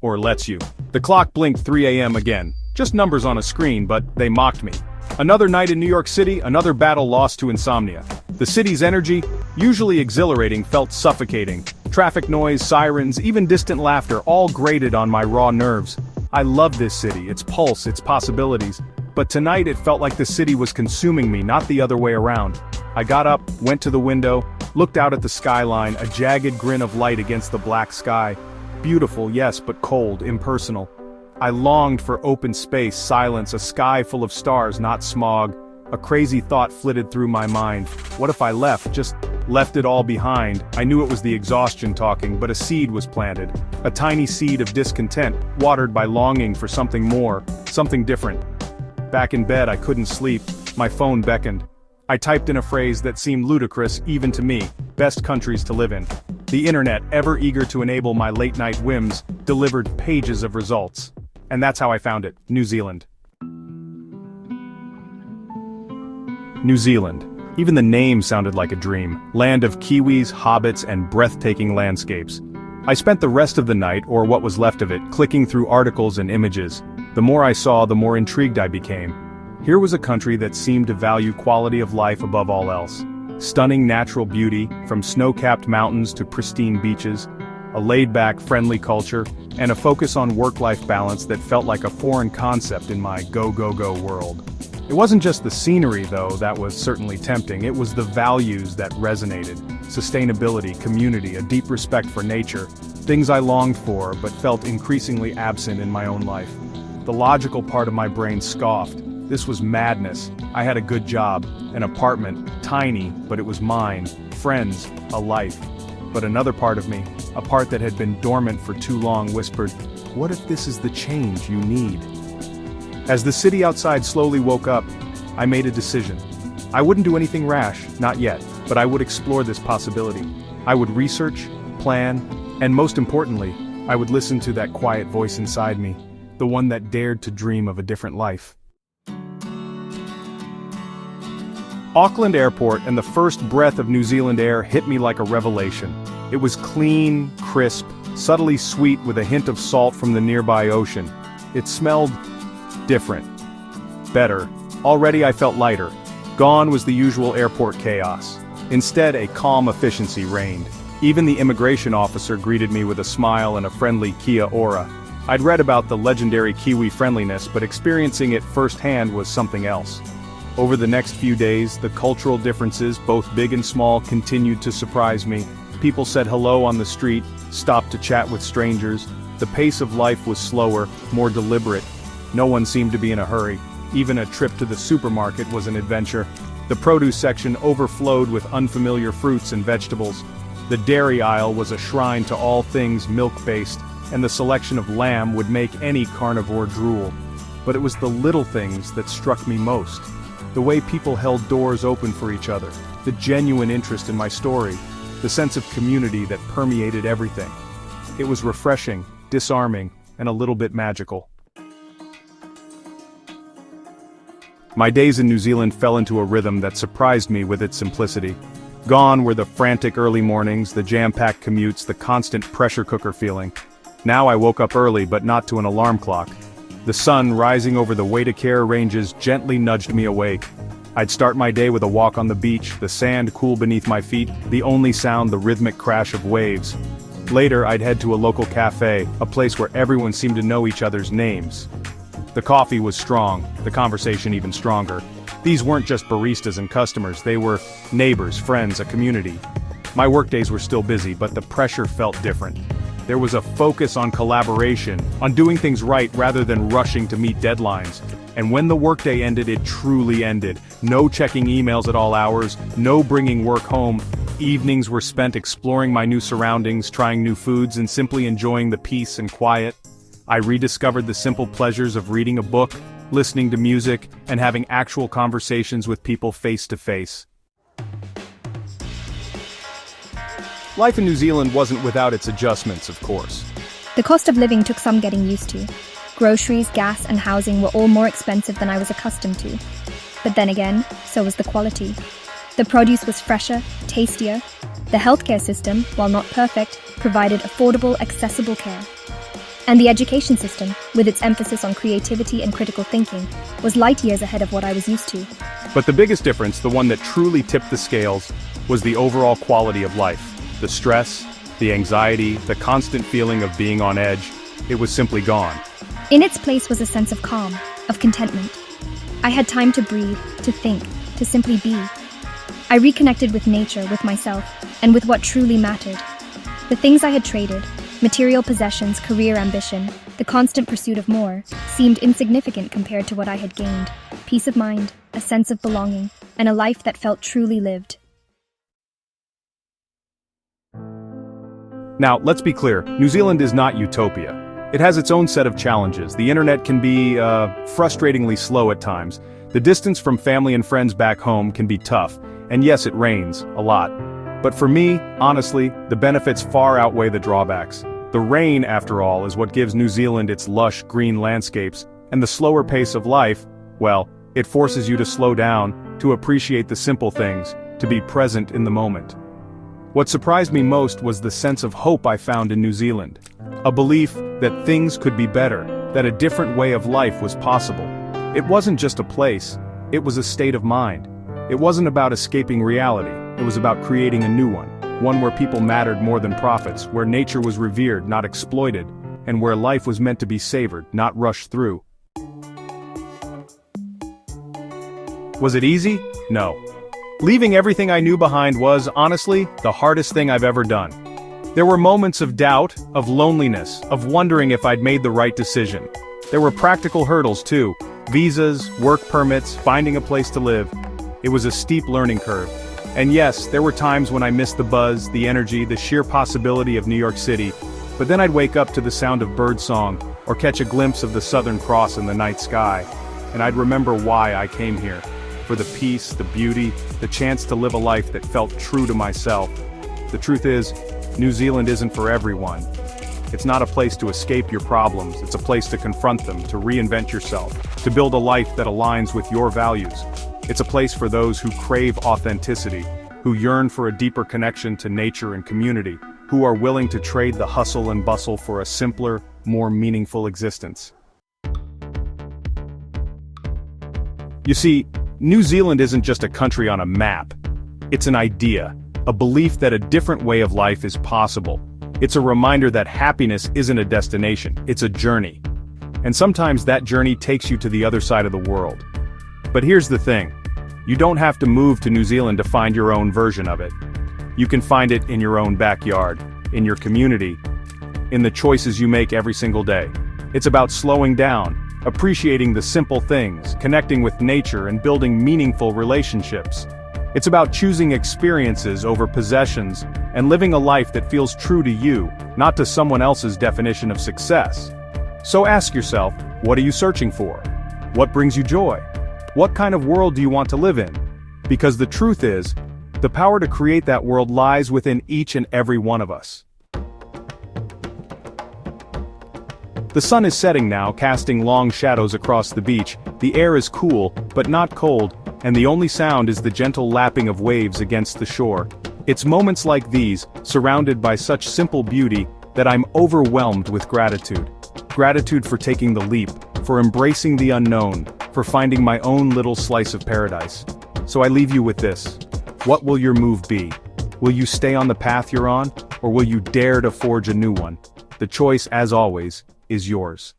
or lets you. The clock blinked 3 a.m. again. Just numbers on a screen, but they mocked me. Another night in New York City, another battle lost to insomnia. The city's energy, usually exhilarating, felt suffocating. Traffic noise, sirens, even distant laughter all grated on my raw nerves. I love this city, its pulse, its possibilities. But tonight it felt like the city was consuming me, not the other way around. I got up, went to the window, looked out at the skyline, a jagged grin of light against the black sky. Beautiful, yes, but cold, impersonal. I longed for open space, silence, a sky full of stars, not smog. A crazy thought flitted through my mind. What if I left, just left it all behind? I knew it was the exhaustion talking, but a seed was planted. A tiny seed of discontent, watered by longing for something more, something different. Back in bed I couldn't sleep, my phone beckoned. I typed in a phrase that seemed ludicrous even to me: best countries to live in. The internet, ever eager to enable my late-night whims, delivered pages of results. And that's how I found it: New Zealand. New Zealand. Even the name sounded like a dream. Land of Kiwis, hobbits, and breathtaking landscapes. I spent the rest of the night, or what was left of it, clicking through articles and images. The more I saw, the more intrigued I became. Here was a country that seemed to value quality of life above all else. Stunning natural beauty, from snow-capped mountains to pristine beaches, a laid-back, friendly culture, and a focus on work-life balance that felt like a foreign concept in my go-go-go world. It wasn't just the scenery, though, that was certainly tempting. It was the values that resonated. Sustainability, community, a deep respect for nature. Things I longed for, but felt increasingly absent in my own life. The logical part of my brain scoffed. This was madness. I had a good job, an apartment, tiny, but it was mine, friends, a life. But another part of me, a part that had been dormant for too long, whispered, what if this is the change you need? As the city outside slowly woke up, I made a decision. I wouldn't do anything rash, not yet, but I would explore this possibility. I would research, plan, and most importantly, I would listen to that quiet voice inside me, the one that dared to dream of a different life. Auckland Airport and the first breath of New Zealand air hit me like a revelation. It was clean, crisp, subtly sweet with a hint of salt from the nearby ocean. It smelled different. Better. Already I felt lighter. Gone was the usual airport chaos. Instead, a calm efficiency reigned. Even the immigration officer greeted me with a smile and a friendly Kia aura. I'd read about the legendary Kiwi friendliness, but experiencing it firsthand was something else. Over the next few days, the cultural differences, both big and small, continued to surprise me. People said hello on the street, stopped to chat with strangers. The pace of life was slower, more deliberate. No one seemed to be in a hurry. Even a trip to the supermarket was an adventure. The produce section overflowed with unfamiliar fruits and vegetables. The dairy aisle was a shrine to all things milk-based, and the selection of lamb would make any carnivore drool. But it was the little things that struck me most. The way people held doors open for each other, the genuine interest in my story, the sense of community that permeated everything. It was refreshing, disarming, and a little bit magical. My days in New Zealand fell into a rhythm that surprised me with its simplicity. Gone were the frantic early mornings, the jam-packed commutes, the constant pressure cooker feeling. Now I woke up early, but not to an alarm clock. The sun rising over the Waitakere ranges gently nudged me awake. I'd start my day with a walk on the beach, the sand cool beneath my feet, the only sound the rhythmic crash of waves. Later I'd head to a local cafe, a place where everyone seemed to know each other's names. The coffee was strong, the conversation even stronger. These weren't just baristas and customers, they were neighbors, friends, a community. My workdays were still busy, but the pressure felt different. There was a focus on collaboration, on doing things right rather than rushing to meet deadlines. And when the workday ended, it truly ended. No checking emails at all hours, no bringing work home. Evenings were spent exploring my new surroundings, trying new foods, and simply enjoying the peace and quiet. I rediscovered the simple pleasures of reading a book, listening to music, and having actual conversations with people face to face. Life in New Zealand wasn't without its adjustments, of course. The cost of living took some getting used to. Groceries, gas, and housing were all more expensive than I was accustomed to. But then again, so was the quality. The produce was fresher, tastier. The healthcare system, while not perfect, provided affordable, accessible care. And the education system, with its emphasis on creativity and critical thinking, was light years ahead of what I was used to. But the biggest difference, the one that truly tipped the scales, was the overall quality of life. The stress, the anxiety, the constant feeling of being on edge, it was simply gone. In its place was a sense of calm, of contentment. I had time to breathe, to think, to simply be. I reconnected with nature, with myself, and with what truly mattered. The things I had traded, material possessions, career ambition, the constant pursuit of more, seemed insignificant compared to what I had gained. Peace of mind, a sense of belonging, and a life that felt truly lived. Now, let's be clear, New Zealand is not utopia. It has its own set of challenges. The internet can be, frustratingly slow at times. The distance from family and friends back home can be tough. And yes, it rains, a lot. But for me, honestly, the benefits far outweigh the drawbacks. The rain, after all, is what gives New Zealand its lush green landscapes, and the slower pace of life, well, it forces you to slow down, to appreciate the simple things, to be present in the moment. What surprised me most was the sense of hope I found in New Zealand. A belief that things could be better, that a different way of life was possible. It wasn't just a place, it was a state of mind. It wasn't about escaping reality, it was about creating a new one where people mattered more than profits, where nature was revered, not exploited, and where life was meant to be savored, not rushed through. Was it easy? No. Leaving everything I knew behind was, honestly, the hardest thing I've ever done. There were moments of doubt, of loneliness, of wondering if I'd made the right decision. There were practical hurdles too. Visas, work permits, finding a place to live. It was a steep learning curve. And yes, there were times when I missed the buzz, the energy, the sheer possibility of New York City. But then I'd wake up to the sound of birdsong, or catch a glimpse of the Southern Cross in the night sky. And I'd remember why I came here. For the peace, the beauty, the chance to live a life that felt true to myself. The truth is, New Zealand isn't for everyone. It's not a place to escape your problems, it's a place to confront them, to reinvent yourself, to build a life that aligns with your values. It's a place for those who crave authenticity, who yearn for a deeper connection to nature and community, who are willing to trade the hustle and bustle for a simpler, more meaningful existence. You see, New Zealand isn't just a country on a map. It's an idea, a belief that a different way of life is possible. It's a reminder that happiness isn't a destination, it's a journey. And sometimes that journey takes you to the other side of the world. But here's the thing, you don't have to move to New Zealand to find your own version of it. You can find it in your own backyard, in your community, in the choices you make every single day. It's about slowing down, appreciating the simple things, connecting with nature and building meaningful relationships. It's about choosing experiences over possessions and living a life that feels true to you, not to someone else's definition of success. So ask yourself, what are you searching for? What brings you joy? What kind of world do you want to live in? Because the truth is, the power to create that world lies within each and every one of us. The sun is setting now, casting long shadows across the beach. The air is cool, but not cold, and the only sound is the gentle lapping of waves against the shore. It's moments like these, surrounded by such simple beauty, that I'm overwhelmed with gratitude. Gratitude for taking the leap, for embracing the unknown, for finding my own little slice of paradise. So I leave you with this. What will your move be? Will you stay on the path you're on, or will you dare to forge a new one? The choice, as always, is yours.